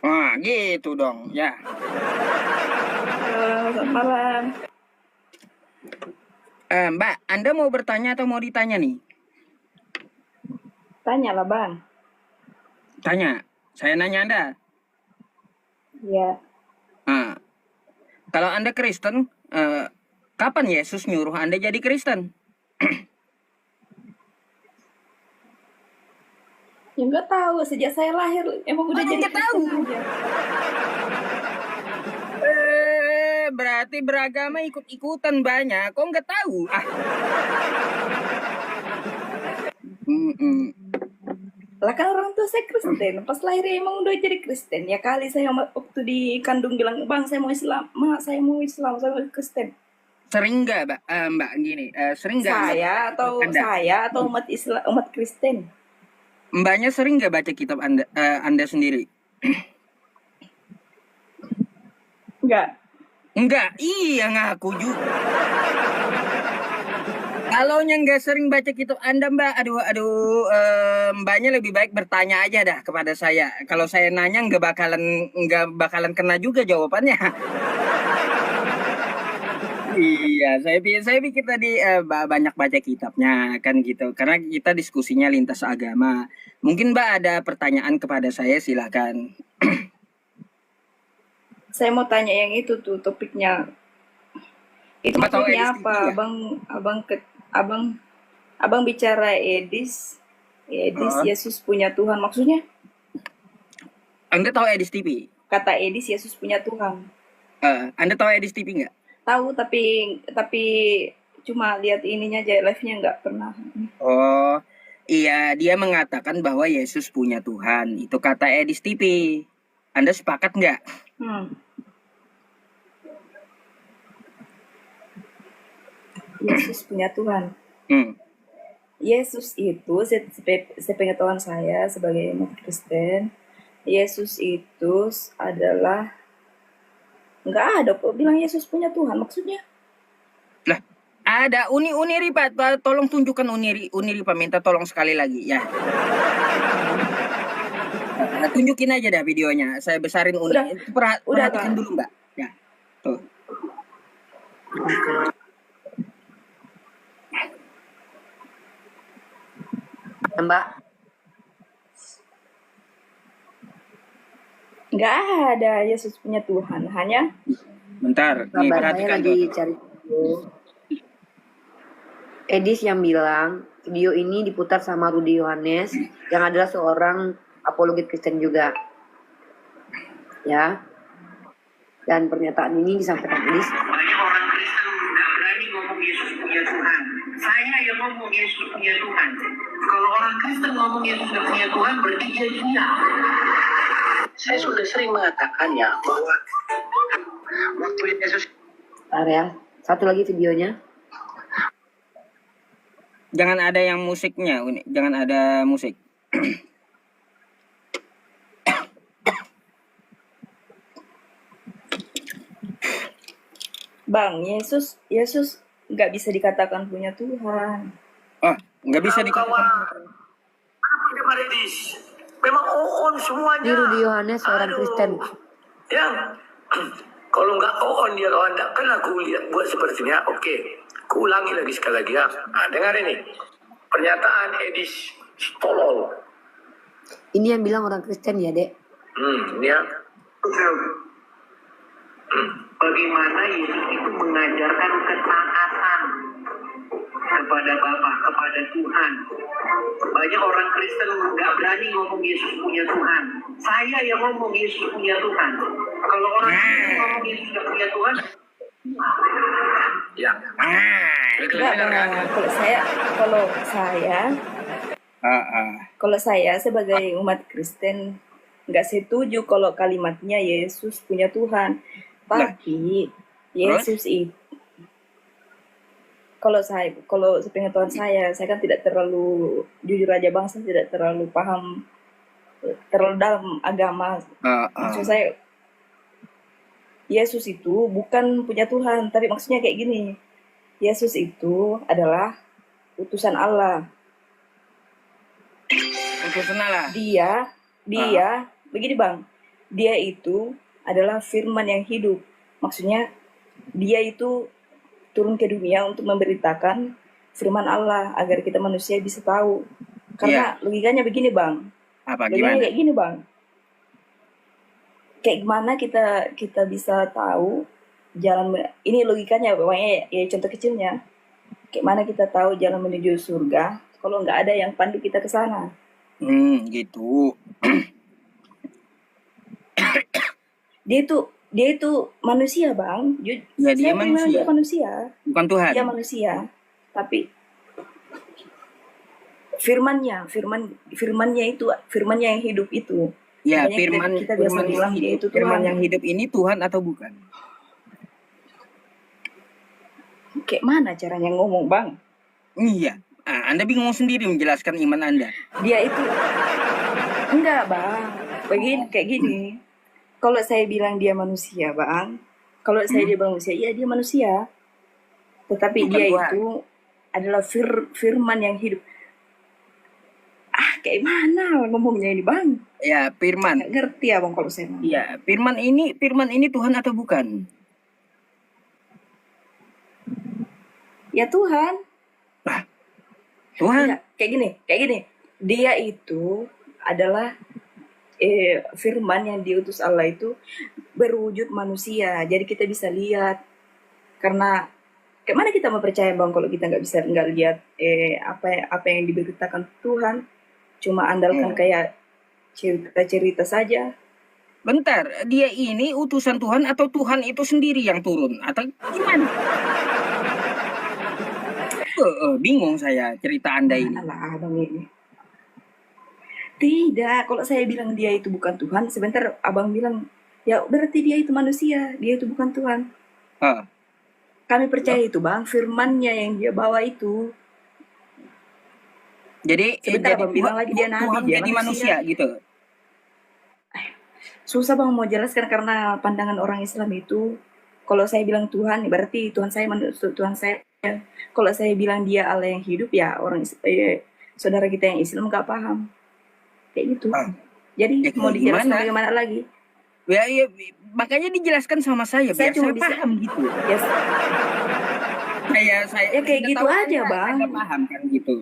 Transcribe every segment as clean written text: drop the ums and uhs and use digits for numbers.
Wah, gitu dong, ya. Halo, selamat malam. Mbak, Anda mau bertanya atau mau ditanya nih? Tanya lah, Bang. Tanya. Saya nanya Anda. Ya, Nah, kalau Anda Kristen, kapan Yesus nyuruh Anda jadi Kristen? ya nggak tahu. Sejak saya lahir emang udah jadi Nggak Kristen tahu. aja. Berarti beragama ikut-ikutan banyak. Kok nggak tahu? Lah kan orang tua saya Kristen. Pas lahir emang udah jadi Kristen. Ya kali saya waktu dikandung bilang, Bang saya mau Islam. Mak saya mau Islam, saya mau Kristen. Sering nggak, Mbak gini? Sering nggak Anda baca kitab Anda? Saya atau umat Islam, umat Kristen. Mbaknya sering nggak baca kitab Anda sendiri? Enggak, iya ngaku juga. Kalau yang nggak sering baca kitab Anda, Mbak, Mbaknya lebih baik bertanya aja dah kepada saya. Kalau saya nanya nggak bakalan kena juga jawabannya. Iya, saya pikir tadi banyak baca kitabnya kan gitu. Karena kita diskusinya lintas agama. Mungkin Mbak ada pertanyaan kepada saya, silakan. Saya mau tanya yang itu tuh topiknya. Itu Mbak tahu maksudnya Edis TV apa? nggak? Abang bicara Edis. Edis Oh. Yesus punya Tuhan maksudnya? Anda tahu Edis TV? Kata Edis Yesus punya Tuhan. Anda tahu Edis TV nggak? Tahu tapi cuma lihat ininya aja, live-nya nggak pernah. Oh, iya, dia mengatakan bahwa Yesus punya Tuhan. Itu kata Edis TV. Anda sepakat nggak? Yesus punya Tuhan. Yesus itu, sepengetahuan saya sebagai umat Kristen, Yesus itu adalah nggak ada kok bilang Yesus punya Tuhan maksudnya. Lah, ada Uniri Pak, tolong tunjukkan Uniri Pak, minta tolong sekali lagi ya. Tunjukin aja dah videonya. Saya besarin Uniri. Perhatikan dulu Mbak. Ya, tuh. Mbak, nggak ada Yesus punya Tuhan, hanya bentar, nih kabar saya perhatikan lagi tuh. cari video. Edis yang bilang video ini diputar sama Rudy Yohanes yang adalah seorang apologet Kristen juga. Ya. Dan pernyataan ini disampaikan Edis. Banyak orang Kristen nggak berani ngomong Yesus punya Tuhan. Saya yang ngomong Yesus punya Tuhan. Kalau orang Kristen ngomong Yesus nggak punya Tuhan, berarti dia gila. Saya sudah sering mengatakannya bahwa waktu Yesus. Ya. Satu lagi videonya. Jangan ada yang musiknya, jangan ada musik. Bang, Yesus nggak bisa dikatakan punya Tuhan. Oh, nggak bisa dikatakan. Apa Edis? Memang on semuanya. Ini Rudy Yohanes seorang Kristen. Ya, kalau nggak on dia kawan, kan aku lihat buat sepertinya. Oke, aku ulangi lagi sekali lagi ya. Nah, dengar ini pernyataan Edis tolol. Ini yang bilang orang Kristen ya, Dek. Ini ya. Bagaimana Yesus itu mengajarkan ketaatan kepada Bapa, kepada Tuhan. Banyak orang Kristen nggak berani ngomong Yesus punya Tuhan. Saya yang ngomong Yesus punya Tuhan. Kalau orang Kristen ngomong Yesus nggak punya Tuhan, ya. Kalau saya sebagai umat Kristen nggak setuju kalau kalimatnya Yesus punya Tuhan. Tapi Yesus itu, kalau sepengetahuan saya kan tidak terlalu, jujur aja Bang, saya tidak terlalu paham terlalu dalam agama. Maksud saya Yesus itu bukan punya Tuhan, tapi maksudnya kayak gini, Yesus itu adalah utusan Allah. Utusan Allah. Dia begini Bang, dia itu adalah firman yang hidup. Maksudnya dia itu turun ke dunia untuk memberitakan firman Allah agar kita manusia bisa tahu. Karena logikanya begini bang, Apa logikanya gimana? kayak gini bang. Kayak gimana kita bisa tahu jalan ini logikanya pokoknya ya contoh kecilnya. Kayak mana kita tahu jalan menuju surga kalau nggak ada yang pandu kita ke sana. Gitu. Dia itu manusia bang. Ya dia Saya memang manusia, dia manusia. bukan Tuhan. Dia manusia. Tapi firmannya itu firmannya yang hidup itu. Ya, Makanya kita biasa firman bilang yang dia hidup, itu firman Tuhan. yang hidup ini Tuhan atau bukan? Kayak mana caranya ngomong bang? Iya. Anda bingung sendiri menjelaskan iman Anda. Dia itu enggak bang. Begini kayak gini. Kalau saya bilang dia manusia bang, kalau saya dia manusia, iya dia manusia. Tetapi Bukan dia Tuhan. itu adalah firman yang hidup. Kayak mana ngomongnya ini bang? Ya, firman. Nggak ngerti ya bang kalau saya ngomong. Ya, firman ini Tuhan atau bukan? Ya Tuhan. Tuhan. Ya, kayak gini. Dia itu adalah firman yang diutus Allah itu berwujud manusia. Jadi kita bisa lihat. Karena kayak mana kita mau percaya bang kalau kita nggak lihat apa yang diberitakan Tuhan, cuma andalkan kayak cerita saja. Bentar, dia ini utusan Tuhan atau Tuhan itu sendiri yang turun atau gimana? Bingung saya cerita Anda ini. Alah abang ini. Tidak, kalau saya bilang dia itu bukan Tuhan, sebentar abang bilang ya berarti dia itu manusia, dia itu bukan Tuhan. Kami percaya itu bang, firmannya yang dia bawa itu. Jadi Sebentar abang bilang lagi dia nabi, Tuhan dia jadi manusia gitu. Susah bang mau jelaskan karena pandangan orang Islam itu, kalau saya bilang Tuhan, berarti Tuhan saya. Kalau saya bilang dia Allah yang hidup, ya saudara kita yang Islam nggak paham, kayak gitu. Jadi Ya, mau dijelaskan gimana? bagaimana lagi? Ya, makanya dijelaskan sama saya biar Saya cuma saya paham gitu. Saya Ya kayak gitu aja bang. Saya paham kan gitu.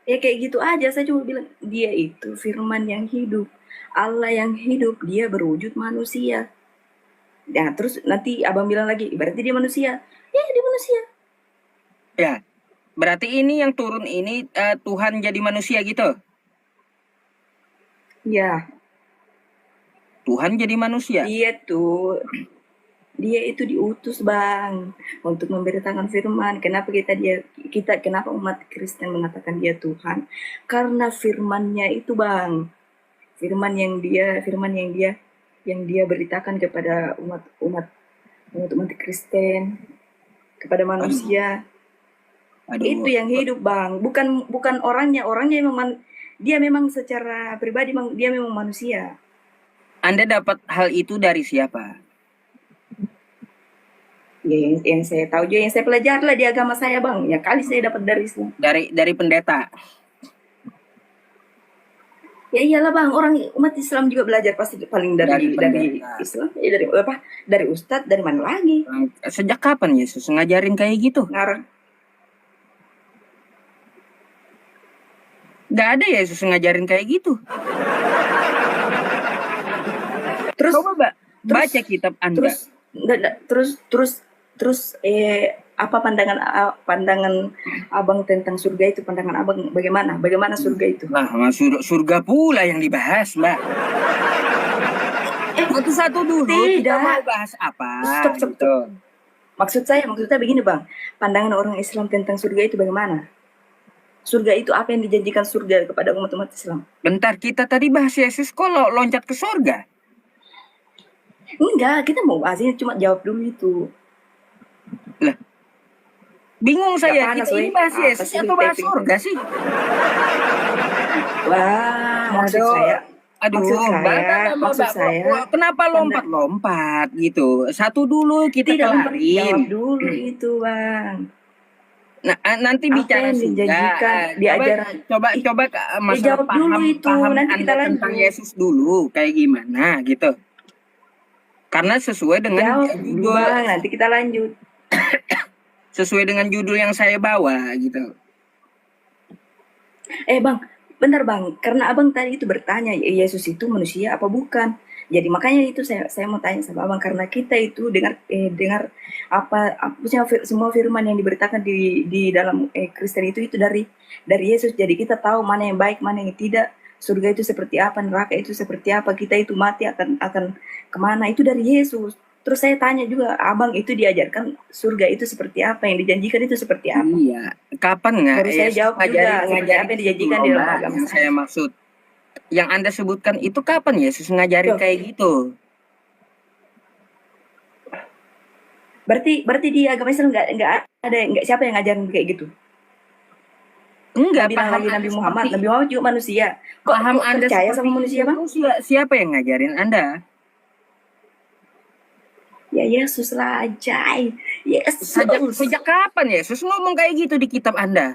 Ya kayak gitu aja, saya cuma bilang dia itu firman yang hidup, Allah yang hidup, dia berwujud manusia. Ya terus nanti abang bilang lagi, berarti dia manusia. Ya dia manusia. Ya, berarti ini yang turun ini Tuhan jadi manusia gitu. Ya. Tuhan jadi manusia. Dia itu diutus bang untuk memberitakan firman. Kenapa kenapa umat Kristen mengatakan dia Tuhan? Karena firmannya itu bang, firman yang dia beritakan kepada umat Kristen, kepada manusia. Itu yang hidup bang, bukan orangnya memang dia memang secara pribadi dia memang manusia. Anda dapat hal itu dari siapa? Ya, yang saya tahu juga, yang saya pelajari lah di agama saya bang. Ya kali saya dapat dari Islam. Dari pendeta. Ya iyalah bang, orang umat Islam juga belajar pasti paling dari Islam. Ya dari apa? Dari Ustadz, dari mana lagi? Sejak kapan Yesus ngajarin kayak gitu? Ngarang. Gak ada Yesus ngajarin kayak gitu. Terus coba baca kitab Anda. Terus apa pandangan abang tentang surga itu? Pandangan abang bagaimana surga itu? Nah, surga pula yang dibahas, Mbak. Satu-satu dulu. Kita mau bahas apa? Stop. Maksud saya begini bang, pandangan orang Islam tentang surga itu bagaimana? Surga itu apa yang dijanjikan surga kepada umat Islam? Bentar, kita tadi bahas Yesus kok loncat ke surga. Enggak, kita mau bahasnya cuma jawab dulu itu. Lah, bingung saya. Kita ini bahas Yesus atau bahas surga sih? Wah, maksud saya. Kenapa lompat-lompat gitu? Satu dulu kita kelarin. Jawab dulu itu bang. Nah, nanti Apa bicara yang surga. dijanjikan di ajaran? Coba masalah Dijawab dulu itu, paham nanti kita Anda tentang lanjut. Yesus dulu kayak gimana gitu. Karena sesuai dengan Jawab dulu judul, Bang, nanti kita lanjut. sesuai dengan judul yang saya bawa gitu. Bang, bentar Bang, karena Abang tadi itu bertanya, Yesus itu manusia apa bukan? Jadi makanya itu saya mau tanya sama Abang, karena kita itu dengar maksudnya semua firman yang diberitakan di dalam Kristen itu dari Yesus. Jadi kita tahu mana yang baik, mana yang tidak. Surga itu seperti apa, neraka itu seperti apa, kita itu mati akan kemana, itu dari Yesus. Terus saya tanya juga, Abang itu diajarkan surga itu seperti apa, yang dijanjikan itu seperti apa? Iya, kapan nggak Baru saya Yesus jawab juga, seperti ngajarin apa yang itu dijanjikan loh, di dalam Mbak, agama yang saya saya. maksud. Yang Anda sebutkan itu kapan Yesus ngajarin Loh, kayak gitu? berarti di agama Islam nggak siapa yang ngajarin kayak gitu? Enggak, Bilang paham lagi Anda Nabi Muhammad seperti juga manusia. paham Kok Anda percaya seperti sama manusia Bang? itu siapa yang ngajarin Anda? Ya Yesus lah, Jai. Yesus. Sejak kapan Yesus ngomong kayak gitu di kitab Anda?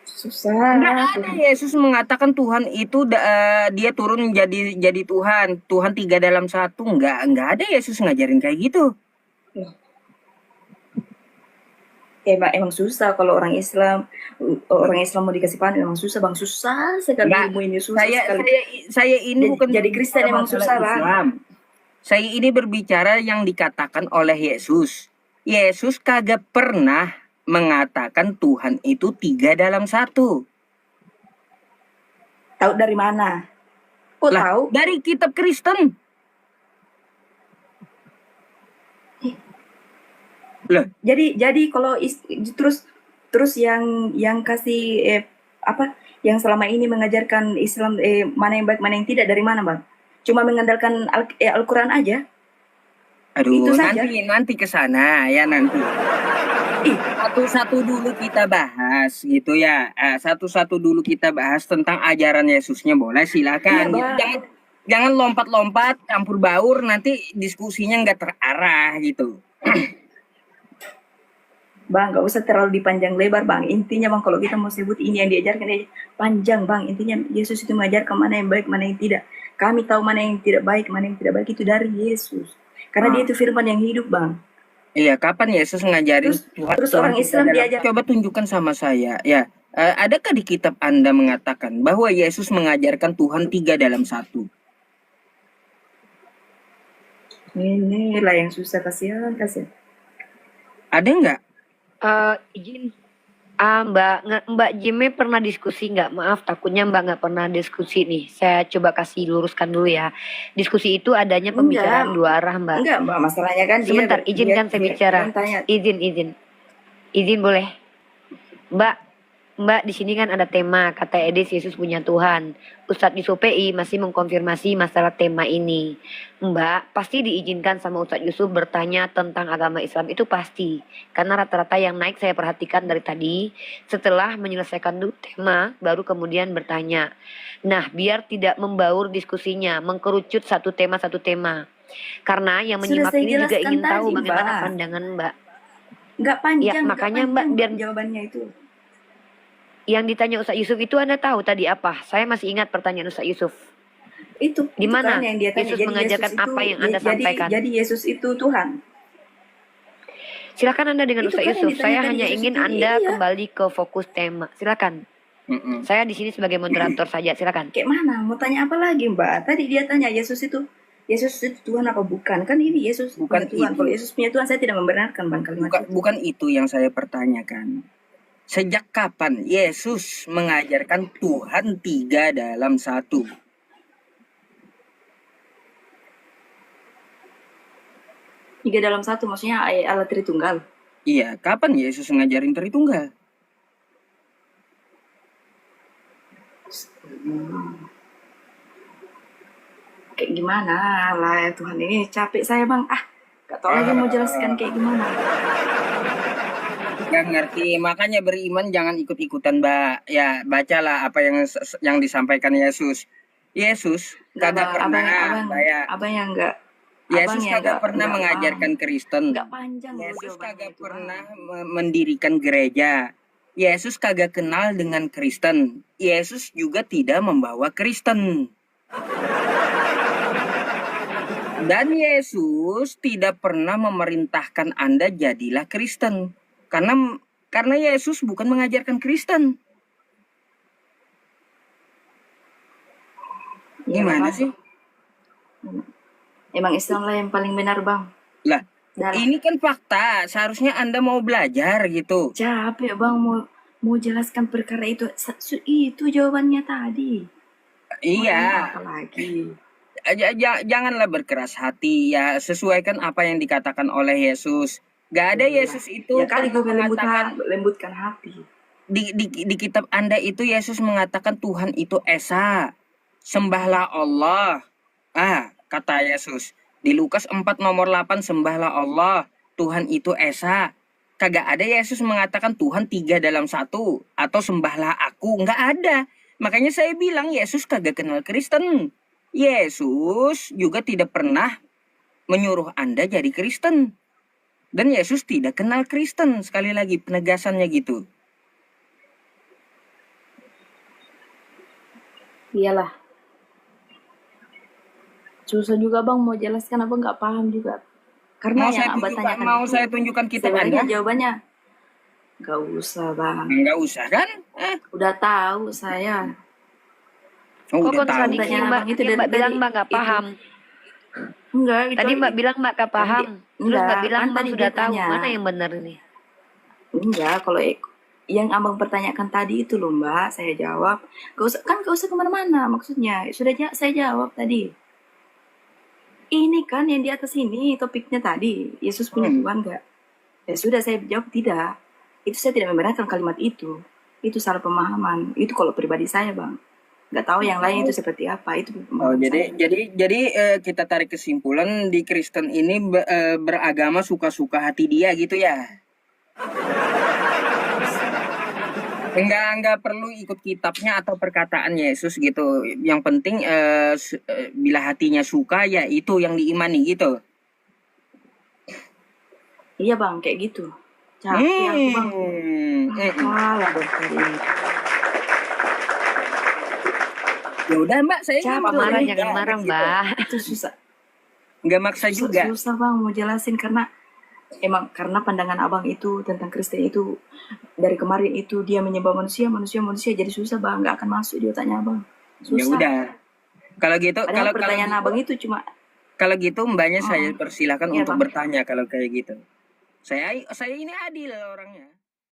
Susah. Nggak ada Yesus mengatakan Tuhan itu dia turun jadi Tuhan 3 dalam 1. Nggak ada Yesus ngajarin kayak gitu. Emang susah kalau orang Islam mau dikasih panen, emang susah Bang, susah sekali Nggak, ilmu ini, susah sekali. saya ini bukan Jadi Kristen berbicara emang masalah susah Bang. Islam. Saya ini berbicara yang dikatakan oleh Yesus. Yesus kagak pernah mengatakan Tuhan itu 3 dalam 1. Tahu dari mana? Kok Lah, tahu? dari kitab Kristen. Loh, Jadi kalau terus yang kasih yang selama ini mengajarkan Islam mana yang baik mana yang tidak dari mana Bang? Cuma mengandalkan Al-Quran aja? aduh, Itu saja. nanti ke sana ya nanti. Satu-satu dulu kita bahas gitu ya. Satu-satu dulu kita bahas tentang ajaran Yesusnya, boleh silakan. Iya, Jangan lompat-lompat campur baur, nanti diskusinya nggak terarah gitu. Bang, nggak usah terlalu dipanjang lebar Bang. Intinya Bang, kalau kita mau sebut ini yang diajarkan panjang Bang. Intinya Yesus itu mengajarkan mana yang baik, mana yang tidak. Kami tahu mana yang tidak baik, mana yang tidak baik itu dari Yesus. Karena dia itu firman yang hidup Bang. Iya, kapan Yesus ngajarin terus orang Islam diajar. Coba tunjukkan sama saya ya. Adakah di kitab Anda mengatakan bahwa Yesus mengajarkan Tuhan 3 dalam 1? Inilah yang susah, kasihan. Ada nggak? Izin, Mbak Jimmy pernah diskusi nggak? Maaf, takutnya Mbak nggak pernah diskusi nih. Saya coba kasih luruskan dulu ya. Diskusi itu adanya pembicaraan dua arah, Mbak. Enggak, Mbak, masalahnya kan Sebentar, izinkan saya bicara. Izin boleh. Mbak, di sini kan ada tema, kata Edis Yesus punya Tuhan. Ustadz Yusuf PI masih mengkonfirmasi masalah tema ini. Mbak, pasti diizinkan sama Ustadz Yusuf bertanya tentang agama Islam itu pasti. Karena rata-rata yang naik saya perhatikan dari tadi, setelah menyelesaikan dulu tema, baru kemudian bertanya. Nah, biar tidak membaur diskusinya, mengkerucut satu tema. Karena yang menyimak ini juga ingin tahu bagaimana pandangan Mbak. Enggak panjang. Ya, makanya Mbak, biar jawabannya itu. Yang ditanya Ustadz Yusuf itu Anda tahu tadi apa? Saya masih ingat pertanyaan Ustadz Yusuf. Itu di mana kan yang dia tanya. Yesus mengajarkan Yesus apa yang Anda sampaikan? Jadi Yesus itu Tuhan. Silakan Anda dengan Ustadz Yusuf. Saya hanya Yesus ingin Anda kembali ke fokus tema. Silakan. Saya di sini sebagai moderator saja. Silakan. Kayak mana? Mau tanya apa lagi, Mbak? Tadi dia tanya Yesus itu Tuhan apa bukan? Kan ini Yesus bukan Tuhan. Kalau Yesus punya Tuhan, saya tidak membenarkan Bang kalimat itu. Bukan itu yang saya pertanyakan. Sejak kapan Yesus mengajarkan Tuhan 3 dalam 1? 3 dalam 1 maksudnya Allah Tritunggal. Iya, kapan Yesus ngajarin Tritunggal? Kayak gimana lah Tuhan, ini capek saya Bang. Gak tau lagi mau jelaskan kayak gimana. Gak ngerti, makanya beriman jangan ikut-ikutan, Mbak. Ya, bacalah apa yang disampaikan Yesus. Yesus kagak pernah Abang yang enggak Yesus Abang ya kagak pernah nggak mengajarkan paham. Kristen. Nggak panjang loh Yesus jawabannya kagak itu, pernah Bang. mendirikan gereja. Yesus kagak kenal dengan Kristen. Yesus juga tidak membawa Kristen. Dan Yesus tidak pernah memerintahkan Anda jadilah Kristen. Karena Yesus bukan mengajarkan Kristen. Ya, Gimana Bang. sih? Emang Islam lah yang paling benar, Bang. Lah, Dah lah. ini kan fakta. Seharusnya Anda mau belajar gitu. Capek, Bang, mau jelaskan perkara itu. Itu jawabannya tadi. Mau Iya. apa lagi? Janganlah berkeras hati ya, sesuaikan apa yang dikatakan oleh Yesus. Gak ada Yesus itu Ya kali gue mengatakan lembutkan hati. di kitab Anda itu Yesus mengatakan Tuhan itu Esa. Sembahlah Allah. Kata Yesus. Di Lukas 4 nomor 8 sembahlah Allah. Tuhan itu Esa. Kagak ada Yesus mengatakan Tuhan 3 dalam 1 atau sembahlah aku. Nggak ada. Makanya saya bilang Yesus kagak kenal Kristen. Yesus juga tidak pernah menyuruh Anda jadi Kristen. Dan Yesus tidak kenal Kristen. Sekali lagi penegasannya gitu. Iyalah. Susah juga, Bang, mau jelaskan Abang nggak paham juga. Karena yang Abang tanyakan Mau itu, saya tunjukkan kitab sebenarnya Anda? jawabannya nggak usah, Bang. Nggak usah kan? Udah tahu saya. Kok Udah tahu. kontradiksi Pertanyaan Mbak? Abang itu Tadi Mbak dari bilang Mbak nggak itu. paham. Enggak, itu Tadi Mbak bilang Mbak nggak paham. Terus Mbak enggak, bilang kan Mbak tadi sudah dia tahu. tanya. Mana yang benar ini? Enggak, kalau yang Abang pertanyakan tadi itu loh, Mbak, saya jawab. Gak usah kemana-mana, maksudnya. Saya jawab tadi. Ini kan yang di atas ini topiknya tadi. Yesus punya Tuhan nggak? Ya sudah, saya jawab tidak. Itu saya tidak membenarkan kalimat itu. Itu salah pemahaman. Itu kalau pribadi saya, Bang. Nggak tahu yang lain itu seperti apa. Itu pemahaman saya. Jadi kita tarik kesimpulan di Kristen ini beragama suka-suka hati dia gitu ya. Enggak perlu ikut kitabnya atau perkataan Yesus gitu. Yang penting bila hatinya suka ya itu yang diimani gitu. Iya, Bang, kayak gitu. Capek aku, Bang. Kalah dong kali ini. Ya udah Mbak, saya Capek, Marah Bang. jangan marah Mbak. Itu susah. Nggak maksa juga. Susah, Bang, mau jelasin karena pandangan Abang itu tentang Kristen itu dari kemarin itu dia menyembah manusia jadi susah, Bang, nggak akan masuk di otaknya Abang. Ya Susah. udah. Kalau gitu Padahal pertanyaan Abang itu cuma kalau gitu Mbaknya saya persilakan Iya, untuk Bang. bertanya kalau kayak gitu. Saya ini adil orangnya.